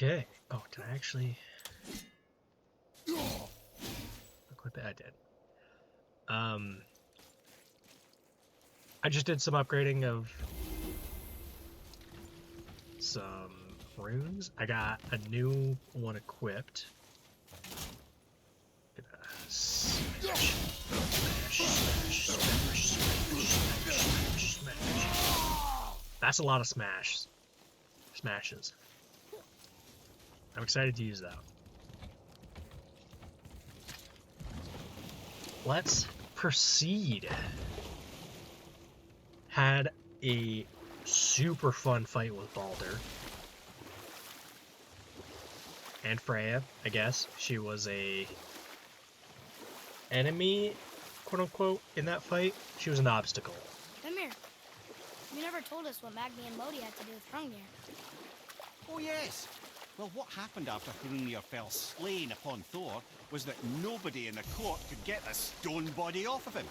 Okay. Oh, did I actually equip it? I did. I just did some upgrading of some runes. I got a new one equipped. Smash, smash, smash, smash, smash. That's a lot of smashes. I'm excited to use that. Let's proceed. Had a super fun fight with Balder. And Freya, I guess. She was a enemy, quote unquote, in that fight. She was an obstacle. Come here. You never told us what Magni and Modi had to do with Hrungnir. Oh yes. Well, what happened after Hrungnir fell slain upon Thor was that nobody in the court could get the stone body off of him.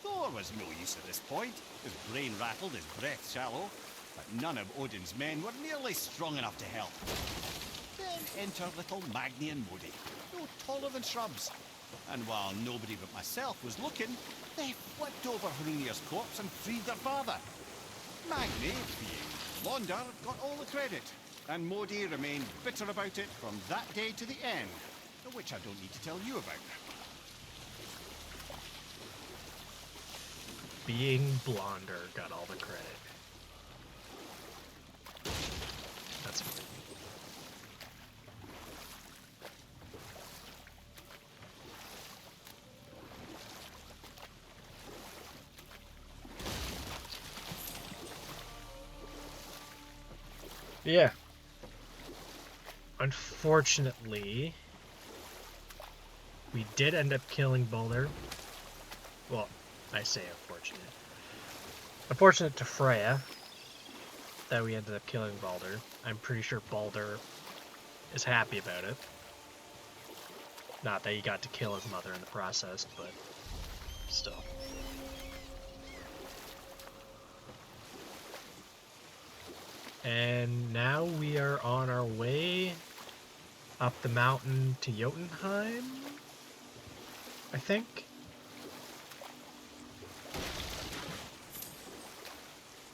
Thor was no use at this point, his brain rattled, his breath shallow, but none of Odin's men were nearly strong enough to help. Then enter little Magni and Modi, no taller than shrubs. And while nobody but myself was looking, they flipped over Hrungnir's corpse and freed their father. Magni, being Mondar, got all the credit, and Modi remained bitter about it from that day to the end, which I don't need to tell you about. Being blonder got all the credit. That's funny. Yeah. Unfortunately, we did end up killing Balder. Well, I say unfortunate. Unfortunate to Freya that we ended up killing Balder. I'm pretty sure Balder is happy about it. Not that he got to kill his mother in the process, but still. And now we are on our way up the mountain to Jotunheim, I think.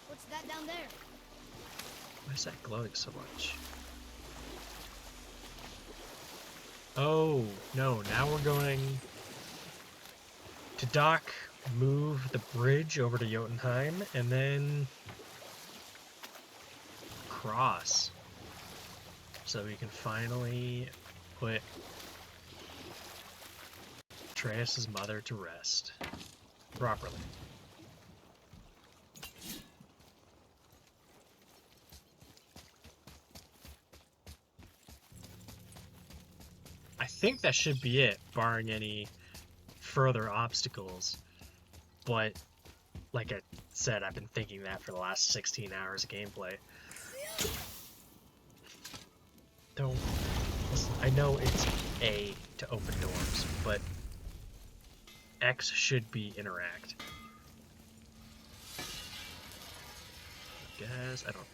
What's that down there? Why is that glowing so much? Oh, no, now we're going to dock, move the bridge over to Jotunheim, and then cross. So we can finally put Atreus' mother to rest properly. I think that should be it, barring any further obstacles. But, like I said, I've been thinking that for the last 16 hours of gameplay. Don't... Listen, I know it's A to open doors, but X should be interact. Guess I don't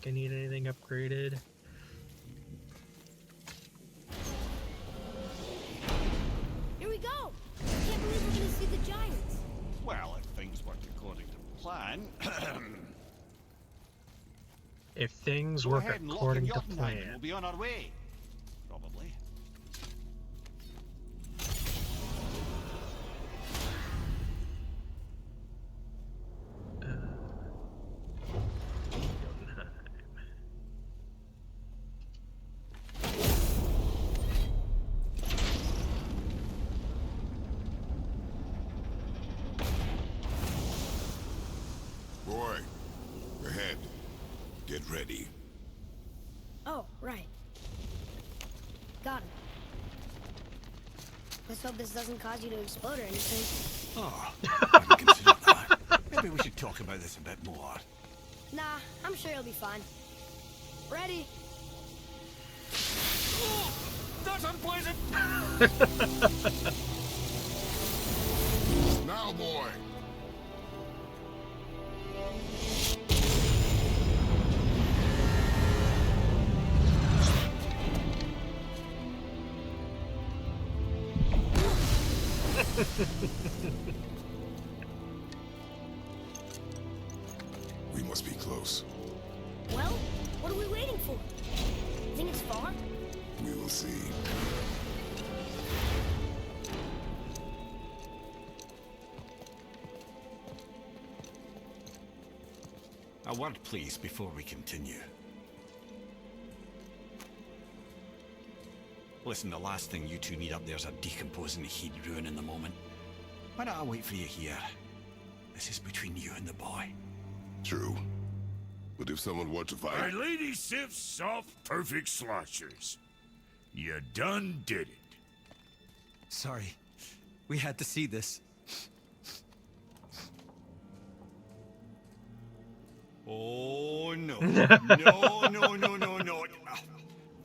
think I need anything upgraded. Here we go! I can't believe we're gonna see the giants. Well, if things worked according to plan... If things Go work ahead and lock according in to Jotunheim, plan. we'll be on our way. Probably. Jotunheim. Boy, ahead. Get ready. Oh, right. Got it. Let's hope this doesn't cause you to explode or anything. Oh, I haven't considered that. Maybe we should talk about this a bit more. Nah, I'm sure you'll be fine. Ready? Oh, that's unpleasant! Now, boy. Well, what are we waiting for? Think it's far? We will see. A word, please, before we continue. Listen, the last thing you two need up there's a decomposing heat ruining the moment. Why don't I wait for you here? This is between you and the boy. True. But if someone were to fight... Our lady sips soft, perfect sloshers. You done did it. Sorry. We had to see this. Oh, no. No. Ah,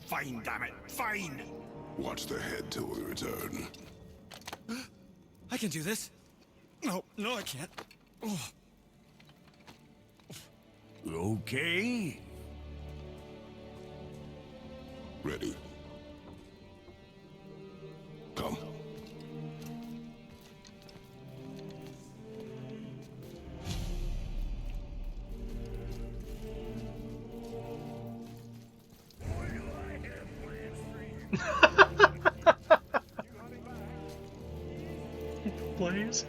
fine, damn it. Fine. Watch the head till we return. I can do this. No, I can't. Oh. Okay. Ready. Come. Please.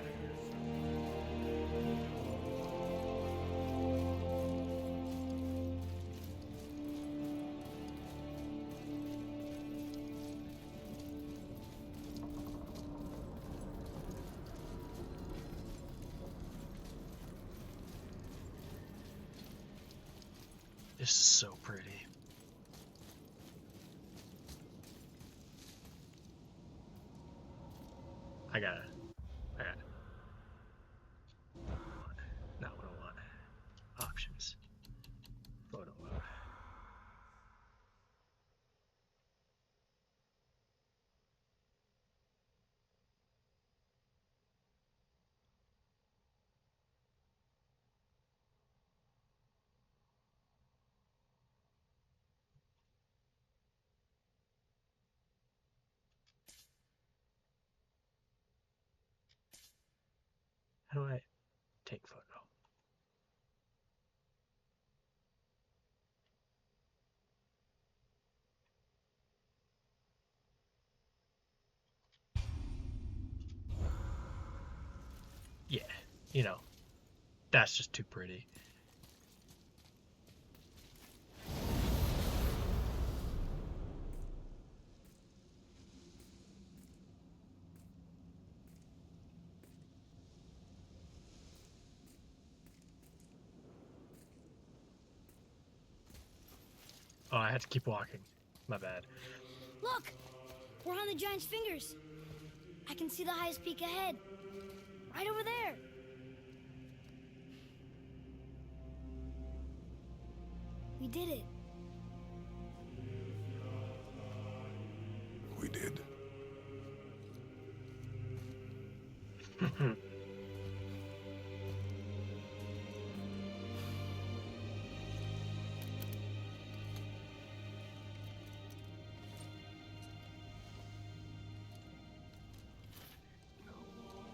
This is so pretty. I got it. Not what I want. Options. Photo mode. How do I take photo? Yeah, you know, that's just too pretty. Oh, I had to keep walking. My bad. Look! We're on the giant's fingers. I can see the highest peak ahead. Right over there. We did it. We did.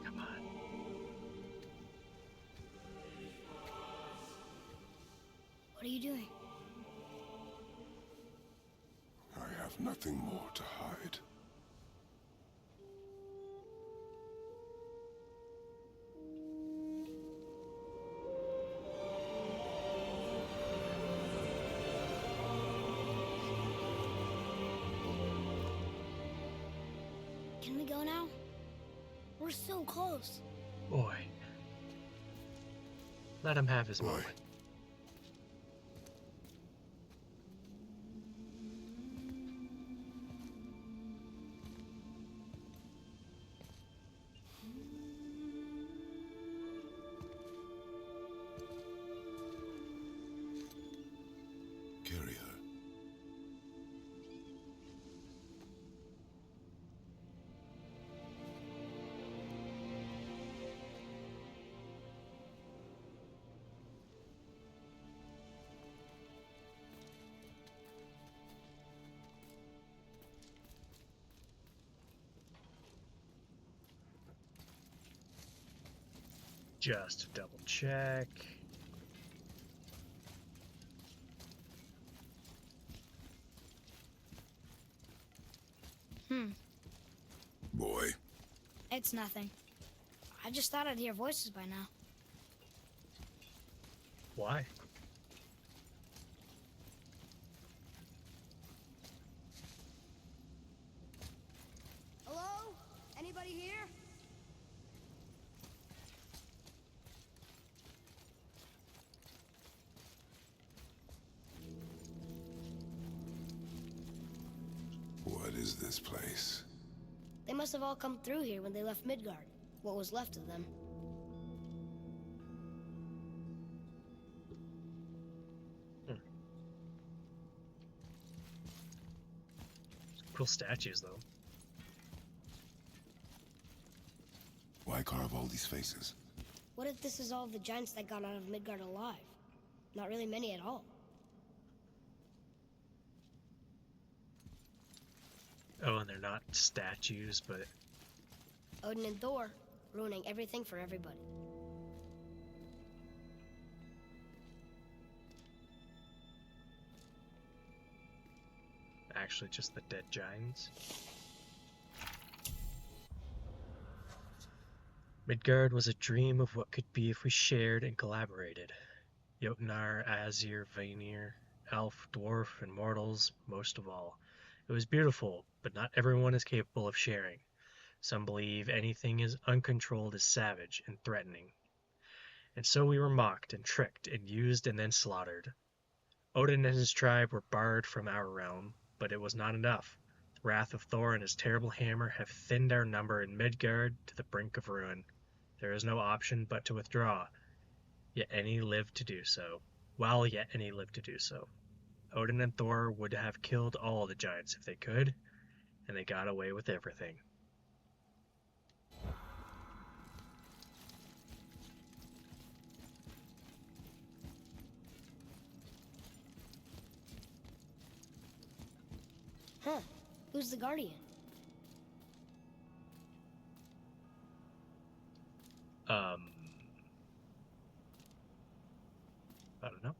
Come on. What are you doing? I have nothing more to hide. Can we go now? We're so close. Boy. Let him have his Boy. moment. Carry her. Just to double check. It's nothing. I just thought I'd hear voices by now. Why? Hello? Anybody here? What is this place? They must have all come through here when they left Midgard. What was left of them. Cool statues, though. Why carve all these faces? What if this is all the giants that got out of Midgard alive? Not really many at all. Oh, and they're not statues, but Odin and Thor, ruining everything for everybody. actually just the dead giants. Midgard was a dream of what could be if we shared and collaborated. Jotnar, Azir, Vanir, elf, dwarf, and mortals, most of all. It was beautiful, but not everyone is capable of sharing. Some believe anything is uncontrolled is savage and threatening. And so we were mocked and tricked and used and then slaughtered. Odin and his tribe were barred from our realm, but it was not enough. The wrath of Thor and his terrible hammer have thinned our number in Midgard to the brink of ruin. There is no option but to withdraw. Yet any lived to do so. While yet any lived to do so. Odin and Thor would have killed all the giants if they could, and they got away with everything. Huh. Who's the Guardian? I don't know.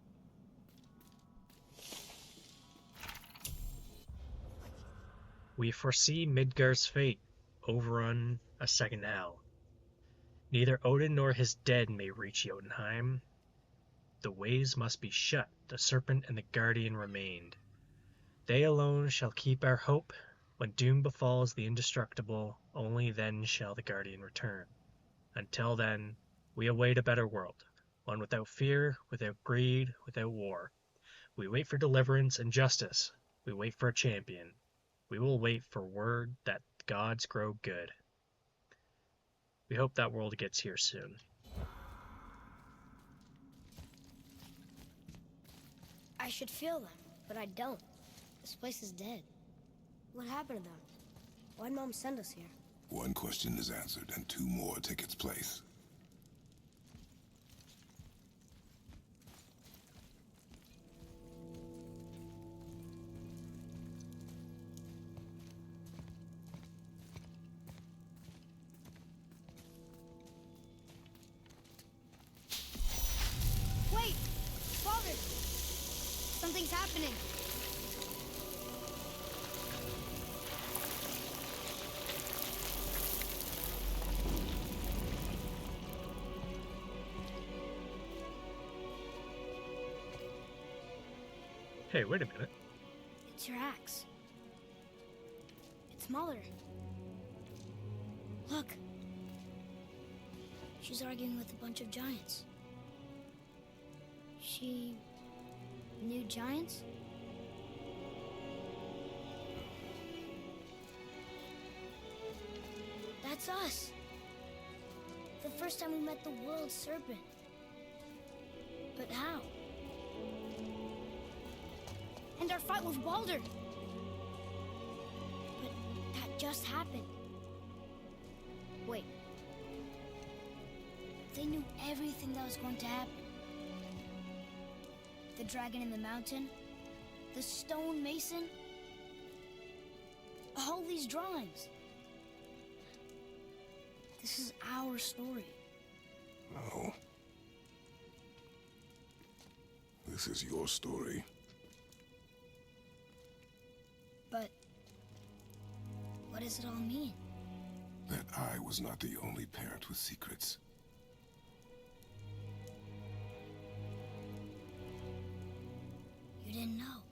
We foresee Midgard's fate, overrun a second hell. Neither Odin nor his dead may reach Jotunheim. The ways must be shut, the serpent and the guardian remained. They alone shall keep our hope. When doom befalls the indestructible, only then shall the guardian return. Until then, we await a better world, one without fear, without greed, without war. We wait for deliverance and justice. We wait for a champion. We will wait for word that gods grow good. We hope that world gets here soon. I should feel them, but I don't. This place is dead. What happened to them? Why'd Mom send us here? One question is answered, and two more take its place. Wait! Father! Something's happening! Hey, wait a minute. It's your axe. It's smaller. Look. She's arguing with a bunch of giants. She knew giants? That's us. The first time we met the world serpent. But how? And our fight with Baldur. But that just happened. Wait. They knew everything that was going to happen. The dragon in the mountain, the stone mason, all these drawings. This is our story. No. This is your story. But what does it all mean? that I was not the only parent with secrets. You didn't know.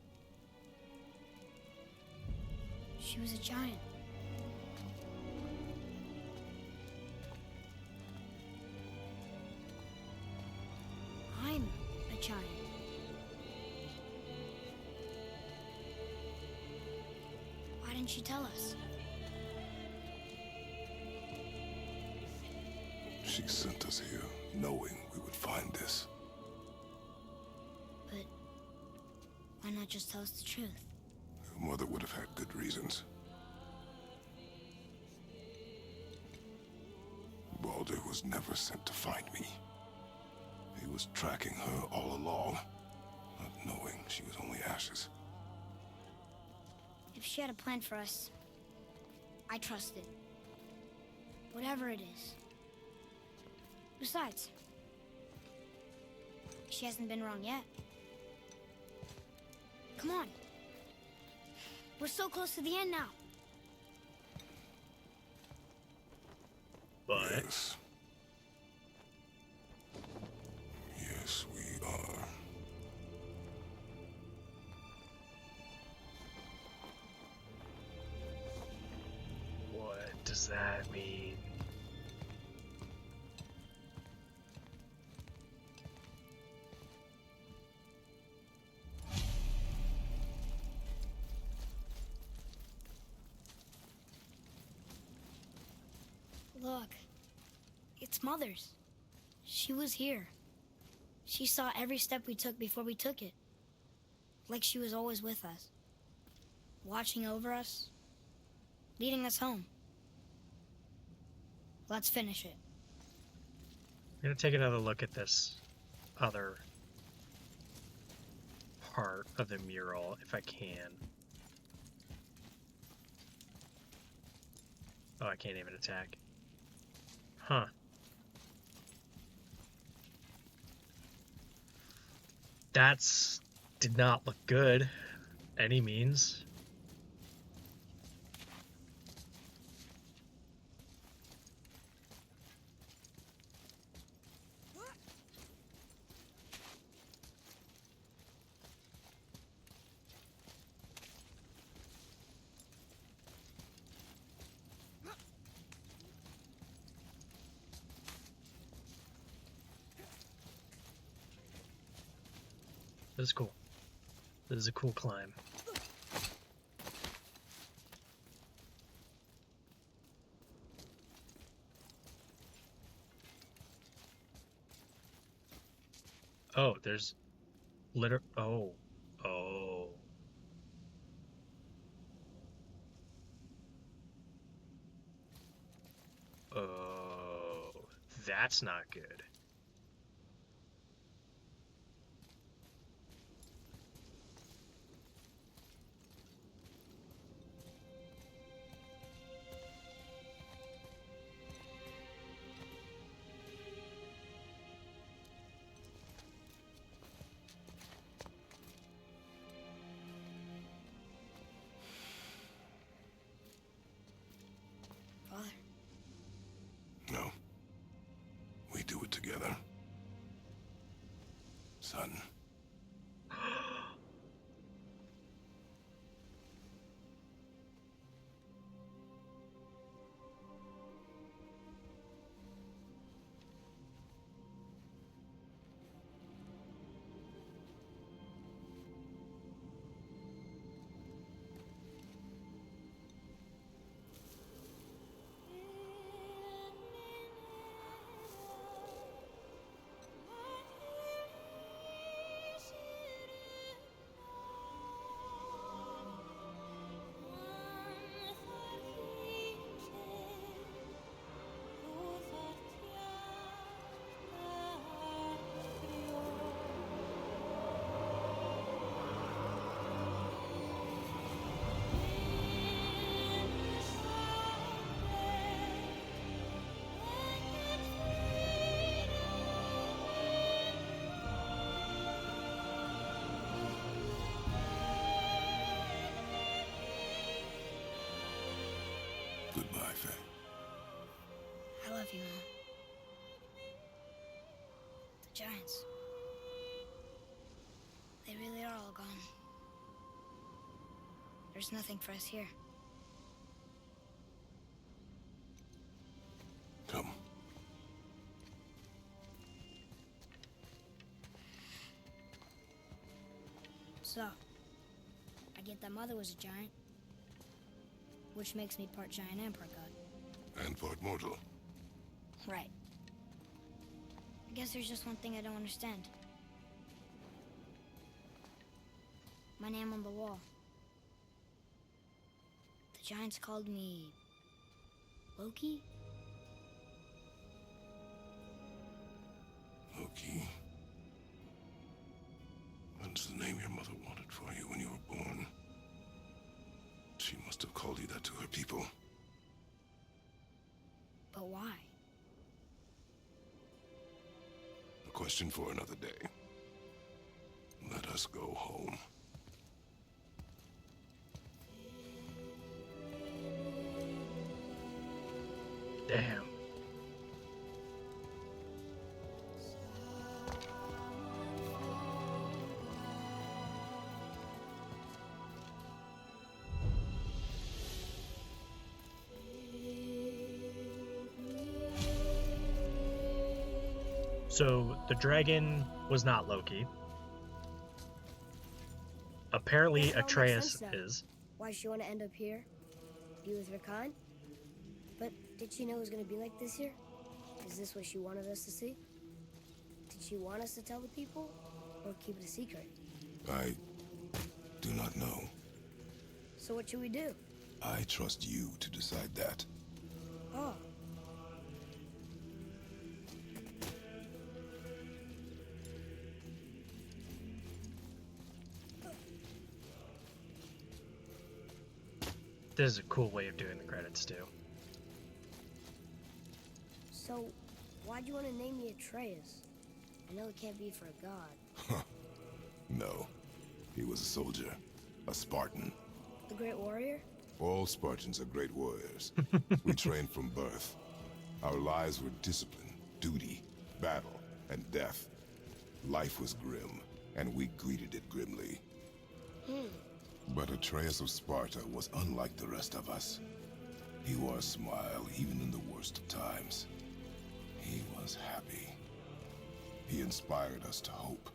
She was a giant. I'm a giant. Why didn't she tell us? She sent us here, knowing we would find this. But why not just tell us the truth? Your mother would have had good reasons. Balder was never sent to find me. He was tracking her all along, not knowing she was only ashes. If she had a plan for us, I trust it. Whatever it is. Besides, she hasn't been wrong yet. Come on. We're so close to the end now. But Yes. Yes, we are. what does that mean? Look, it's Mother's. She was here. She saw every step we took before we took it. Like she was always with us. Watching over us. Leading us home. Let's finish it. I'm gonna take another look at this other part of the mural if I can. Oh, I can't even attack. Huh. That's did not look good, any means. This is cool. This is a cool climb. Oh, there's oh. Oh. Oh. That's not good. Father. No. We do it together. Son. love you, Mom. The giants. They really are all gone. There's nothing for us here. Come. So, I get that Mother was a giant, which makes me part giant and part god. And part mortal. Right. I guess there's just one thing I don't understand. My name on the wall. The giants called me... Loki? Loki. That's the name your mother wanted for you when you were born. She must have called you that to her people. But why? A question for another day. Let us go home. Damn. So the dragon was not Loki. Apparently This all makes Atreus sense now. is. Why she want to end up here? Be with her kind? But did she know it was going to be like this here? Is this what she wanted us to see? Did she want us to tell the people? Or keep it a secret? I do not know. So what should we do? I trust you to decide that. Oh. This is a cool way of doing the credits too. So, why'd you want to name me Atreus? I know it can't be for a god. No. He was a soldier. A Spartan. The Great Warrior? All Spartans are great warriors. We trained from birth. Our lives were discipline, duty, battle, and death. Life was grim, and we greeted it grimly. But Atreus of Sparta was unlike the rest of us. He wore a smile even in the worst of times. He was happy. He inspired us to hope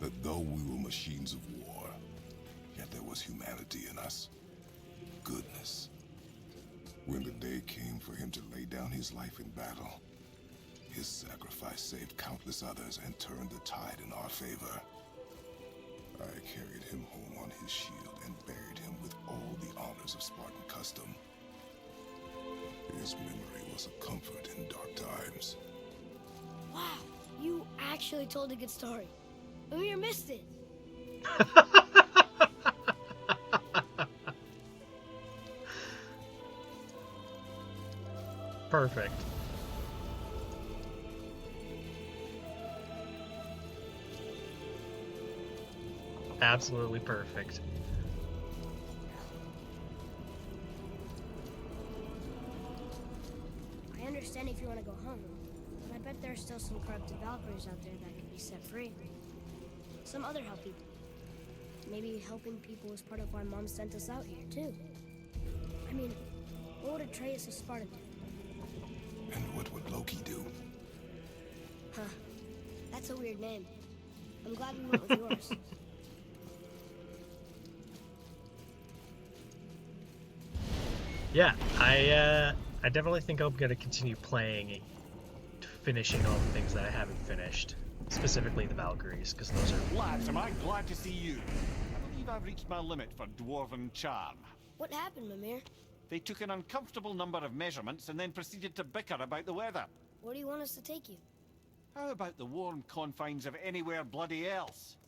that though we were machines of war, yet there was humanity in us. Goodness. When the day came for him to lay down his life in battle, his sacrifice saved countless others and turned the tide in our favor. I carried him home on his shield and buried him with all the honors of Spartan custom. His memory was a comfort in dark times. Wow, you actually told a good story. Amir missed it. Perfect. Absolutely perfect. I understand if you want to go home, but I bet there are still some corrupted Valkyries out there that can be set free. Some other help people. Maybe helping people was part of why Mom sent us out here, too. I mean, what would Atreus of Sparta do? And what would Loki do? Huh. That's a weird name. I'm glad we went with yours. Yeah, I definitely think I'm gonna continue playing, finishing all the things that I haven't finished, specifically the Valkyries, because those are. Lads, am I glad to see you? I believe I've reached my limit for dwarven charm. What happened, Mimir? They took an uncomfortable number of measurements and then proceeded to bicker about the weather. Where do you want us to take you? How about the warm confines of anywhere bloody else?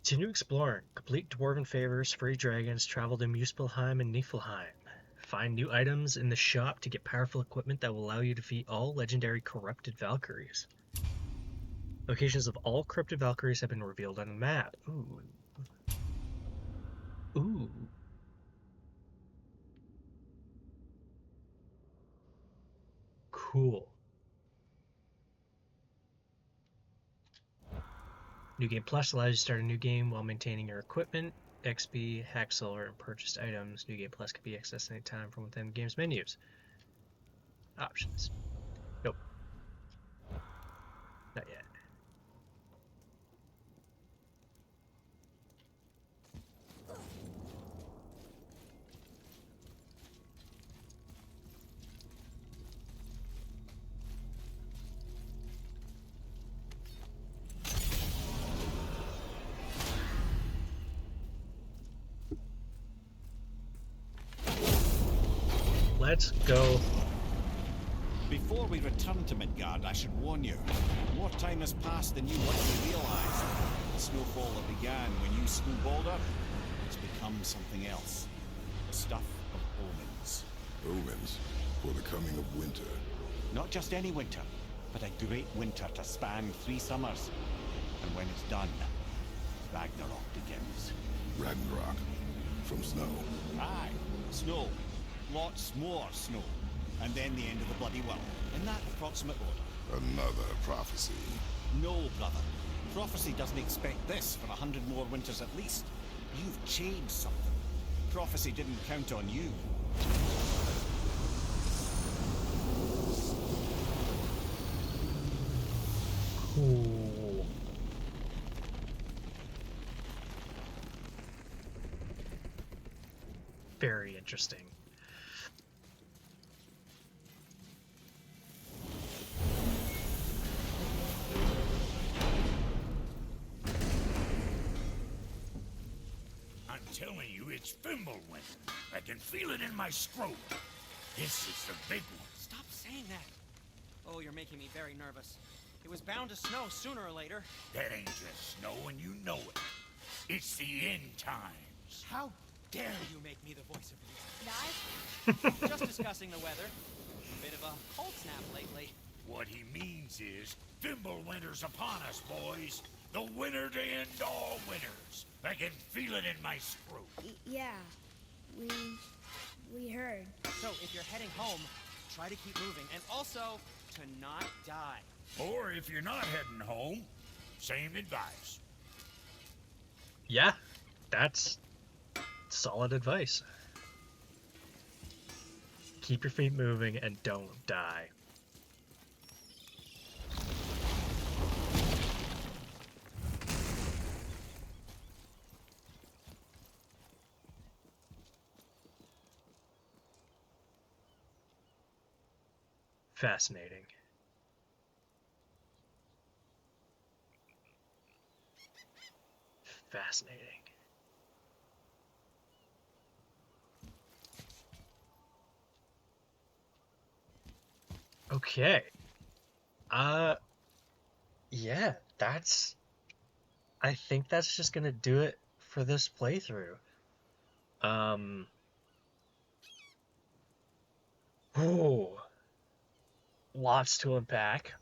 Continue exploring. Complete dwarven favors, free dragons, travel to Muspelheim and Niflheim. Find new items in the shop to get powerful equipment that will allow you to defeat all legendary corrupted Valkyries. Locations of all corrupted Valkyries have been revealed on the map. Ooh. Ooh. Cool. New Game Plus allows you to start a new game while maintaining your equipment, XP, hack silver, and purchased items. New Game Plus can be accessed anytime from within the game's menus. Options. Nope. Not yet. Let's go. Before we return to Midgard, I should warn you. More time has passed than you likely realize. The snowfall that began when you slew Balder has become something else. The stuff of omens. Omens for the coming of winter. Not just any winter, but a great winter to span 3 summers. And when it's done, Ragnarok begins. Ragnarok from snow. Aye, snow. Lots more snow. And then the end of the bloody world. In that approximate order. Another prophecy. No, brother. Prophecy doesn't expect this for 100 more winters at least. You've changed something. Prophecy didn't count on you. Cool. Very interesting. I'm telling you, it's Fimbulwinter. I can feel it in my scrotum. This is the big one. Stop saying that. Oh, you're making me very nervous. It was bound to snow sooner or later. That ain't just snow, and you know it. It's the end times. How dare you make me the voice of reason? Guys, just discussing the weather. Bit of a cold snap lately. What he means is, Fimbulwinter's upon us, boys. The winter to end all winters. I can feel it in my scrotum. Yeah, we heard. So, if you're heading home, try to keep moving. And also, to not die. Or if you're not heading home, same advice. Yeah, that's solid advice. Keep your feet moving and don't die. Fascinating. Fascinating. Okay. Yeah, I think that's just gonna do it for this playthrough. Oh, lots to unpack.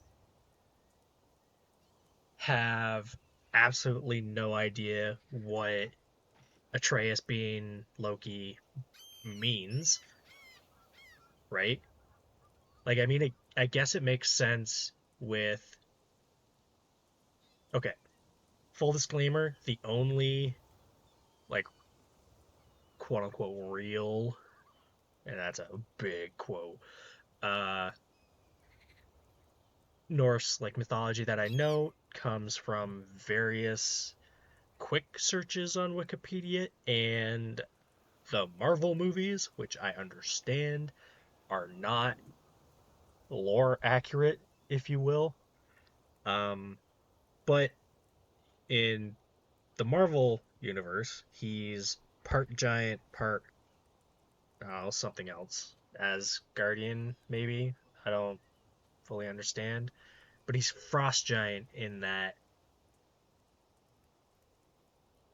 Have absolutely no idea what Atreus being Loki means, right? Like, I mean, I guess it makes sense with... Okay, full disclaimer, the only, like, quote-unquote real, and that's a big quote, Norse, like, mythology that I know comes from various quick searches on Wikipedia and the Marvel movies, which I understand are not lore accurate, if you will. But in the Marvel universe, he's part giant, part something else. As Guardian, maybe? I don't fully understand. But he's frost giant in that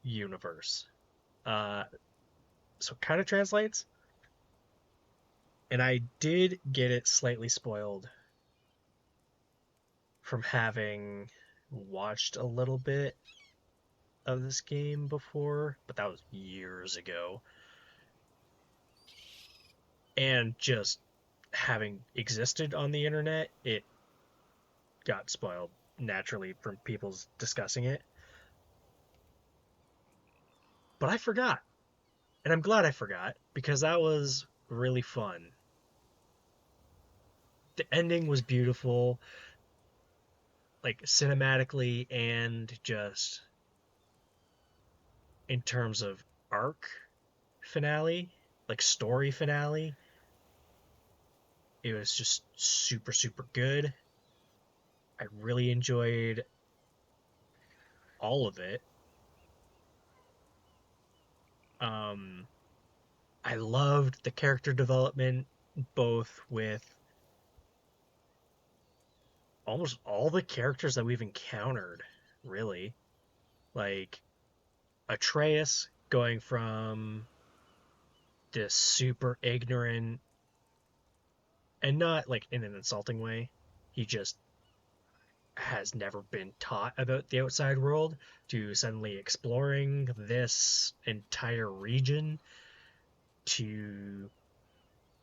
universe. So it kind of translates. And I did get it slightly spoiled from having watched a little bit of this game before, but that was years ago. And just having existed on the internet, it got spoiled naturally from people's discussing it. But I forgot. And I'm glad I forgot, because that was really fun. The ending was beautiful, like cinematically and just in terms of arc finale, like story finale. It was just super, super good. I really enjoyed all of it. Um, I loved the character development, both with almost all the characters that we've encountered, really. Like Atreus going from this super ignorant, and not like in an insulting way, he just has never been taught about the outside world, to suddenly exploring this entire region, to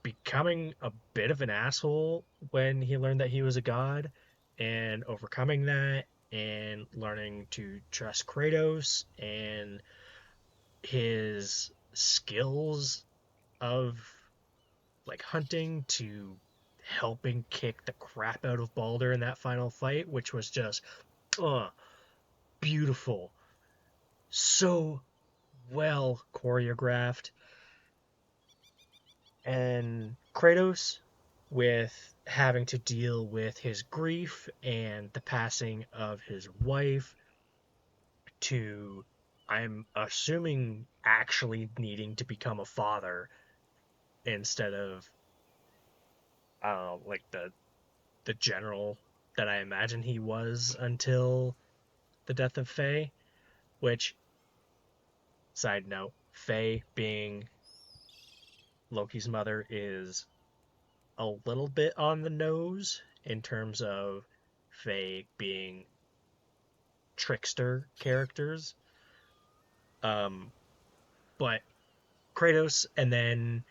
becoming a bit of an asshole when he learned that he was a god, and overcoming that and learning to trust Kratos and his skills of like hunting, to helping kick the crap out of Balder in that final fight, which was just beautiful. So well choreographed. And Kratos, with having to deal with his grief and the passing of his wife, to, I'm assuming, actually needing to become a father instead of, I don't know, like the general that I imagine he was until the death of Faye. Which, side note, Faye being Loki's mother is a little bit on the nose in terms of Faye being trickster characters. But Kratos, and then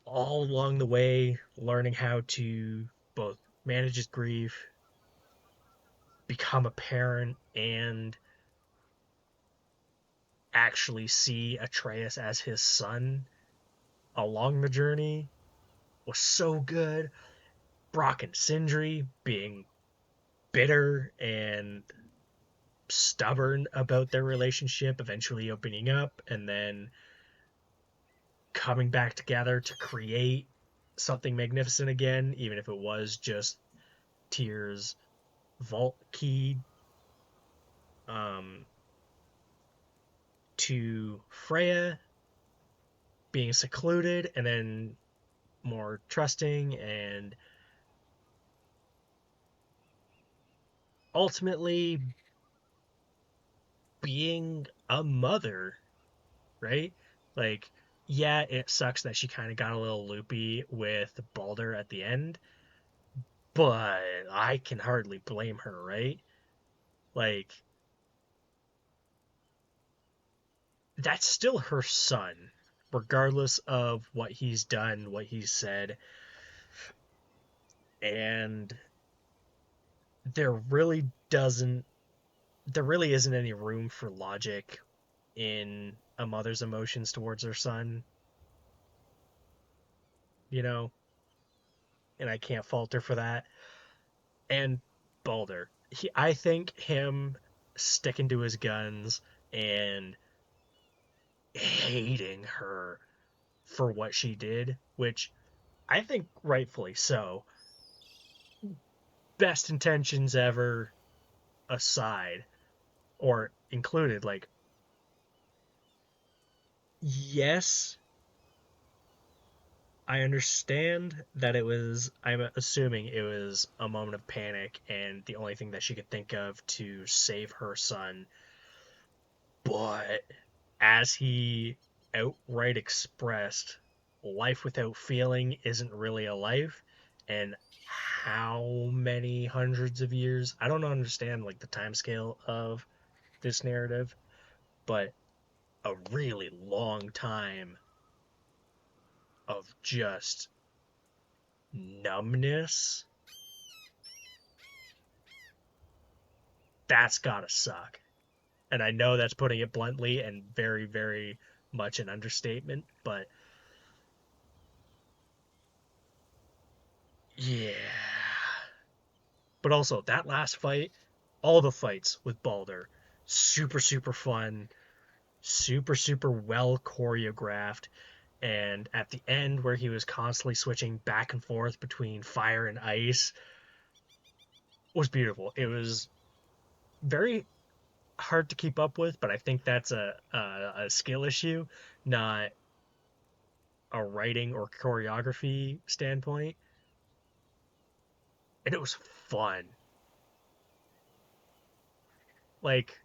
all along the way, learning how to both manage his grief, become a parent, and actually see Atreus as his son along the journey was so good. Brock and Sindri being bitter and stubborn about their relationship, eventually opening up, and then coming back together to create something magnificent again, even if it was just Tyr's vault key. To Freya being secluded and then more trusting, and ultimately being a mother, right? Like, yeah, it sucks that she kind of got a little loopy with Balder at the end, but I can hardly blame her, right? Like, that's still her son, regardless of what he's done, what he's said. And there really doesn't, there really isn't any room for logic in a mother's emotions towards her son, you know? And I can't fault her for that. And Balder, I think him sticking to his guns and hating her for what she did, which I think rightfully so, best intentions ever aside, or included, like, yes, I understand that it was, I'm assuming it was a moment of panic and the only thing that she could think of to save her son. But as he outright expressed, life without feeling isn't really a life. And how many hundreds of years? I don't understand like the time scale of this narrative, but a really long time of just numbness. That's gotta suck. And I know that's putting it bluntly and very, very much an understatement, but yeah. But also, that last fight, all the fights with Balder, super, super fun, super, super well choreographed. And at the end, where he was constantly switching back and forth between fire and ice, was beautiful. It was very hard to keep up with, but I think that's a skill issue, not a writing or choreography standpoint. And it was fun. Like,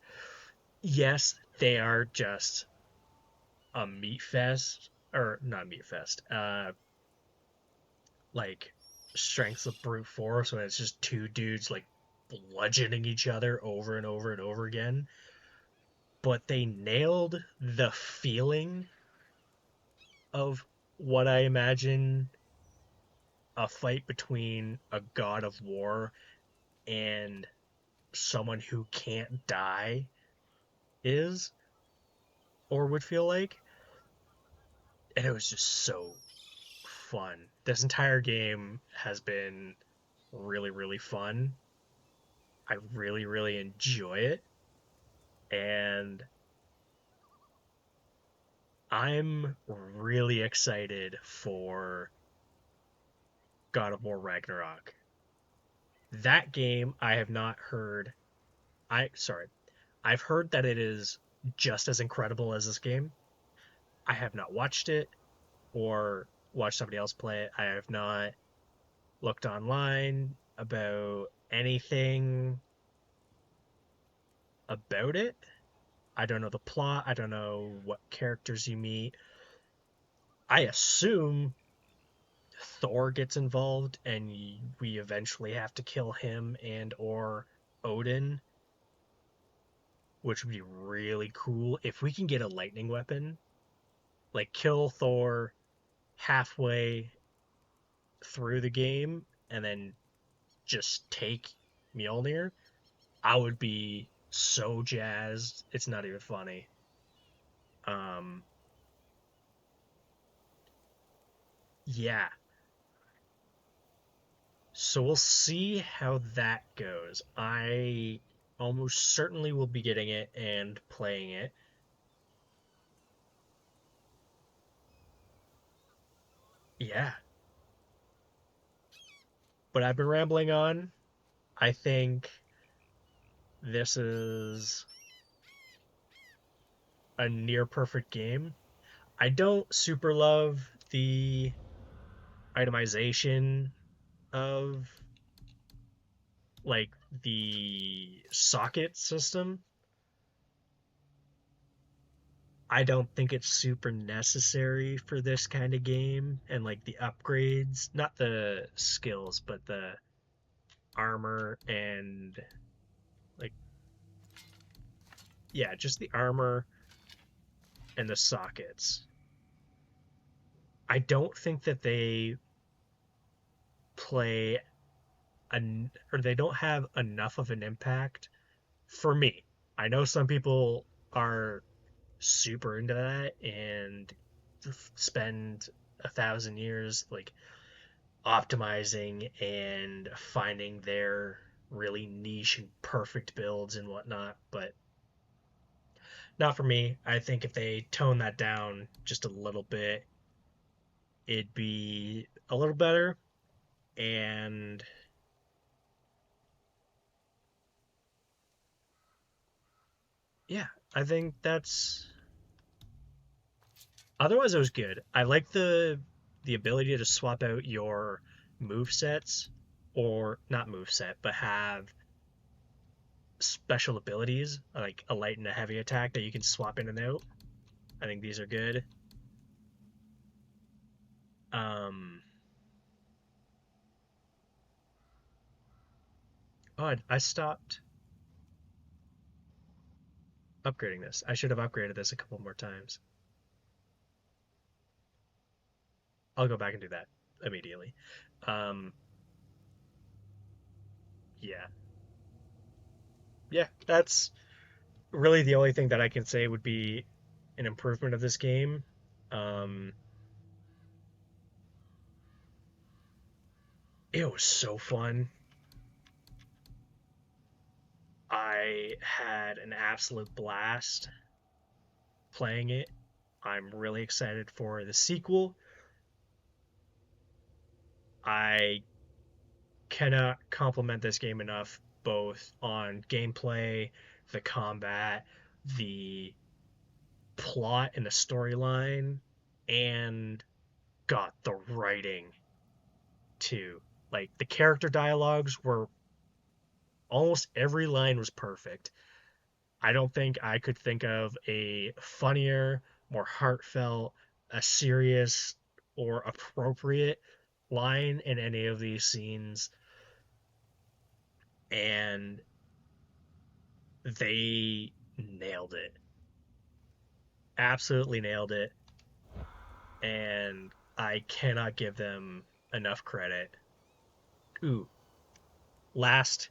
yes, they are just a meat fest, or not meat fest, like strengths of brute force when it's just two dudes like bludgeoning each other over and over and over again. But they nailed the feeling of what I imagine a fight between a god of war and someone who can't die is or would feel like. And it was just so fun. This entire game has been really, really fun. I really, really enjoy it. And I'm really excited for God of War Ragnarok. That game I have not heard. I've heard that it is just as incredible as this game. I have not watched it or watched somebody else play it. I have not looked online about anything about it. I don't know the plot. I don't know what characters you meet. I assume Thor gets involved and we eventually have to kill him and or Odin, which would be really cool if we can get a lightning weapon, like kill Thor halfway through the game and then just take Mjolnir. I would be so jazzed. It's not even funny. Um, yeah. So we'll see how that goes. I almost certainly will be getting it and playing it. Yeah. But I've been rambling on. I think this is a near perfect game. I don't super love the itemization of like the socket system. I don't think it's super necessary for this kind of game and like the upgrades, not the skills, but the armor and like yeah, just the armor and the sockets. I don't think that they play or they don't have enough of an impact for me. I know some people are super into that and spend 1,000 years like optimizing and finding their really niche and perfect builds and whatnot, but not for me. I think if they tone that down just a little bit, it'd be a little better. And yeah, I think that's otherwise it was good. I like the ability to swap out your move sets or not move set, but have special abilities like a light and a heavy attack that you can swap in and out. I think these are good. Um, oh, I stopped. upgrading this. I should have upgraded this a couple more times. I'll go back and do that immediately. Yeah. Yeah, that's really the only thing that I can say would be an improvement of this game. It was so fun. I had an absolute blast playing it. I'm really excited for the sequel. I cannot compliment this game enough, both on gameplay, the combat, the plot and the storyline, and got the writing too. Like the character dialogues were almost every line was perfect. I don't think I could think of a funnier, more heartfelt, a serious, or appropriate line in any of these scenes. And they nailed it. Absolutely nailed it. And I cannot give them enough credit. Ooh, last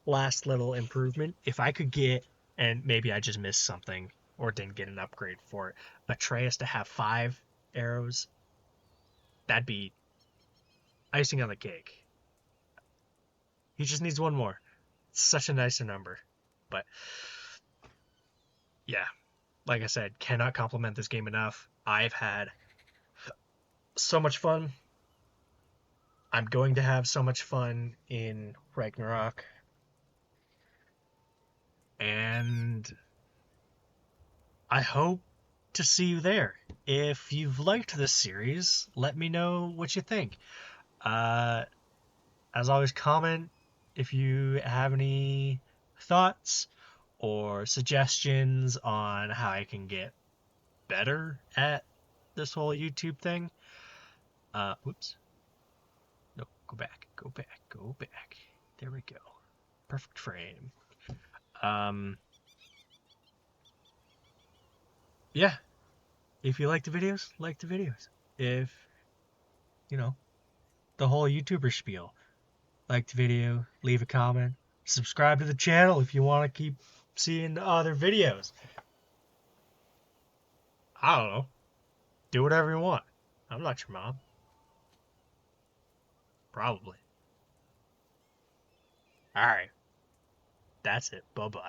little improvement. If I could get, and maybe I just missed something or didn't get an upgrade for it, Atreus to have 5 arrows, that'd be icing on the cake. He just needs one more. It's such a nicer number. But yeah, like I said, cannot compliment this game enough. I've had so much fun. I'm going to have so much fun in Ragnarok. And I hope to see you there. If you've liked this series, let me know what you think. As always, comment if you have any thoughts or suggestions on how I can get better at this whole YouTube thing. Whoops. No, go back. There we go. Perfect frame. Yeah. If you like the videos, like the videos. If, the whole YouTuber spiel, like the video, leave a comment, subscribe to the channel if you want to keep seeing the other videos. I don't know. Do whatever you want. I'm not your mom. Probably. Alright. That's it. Bye-bye.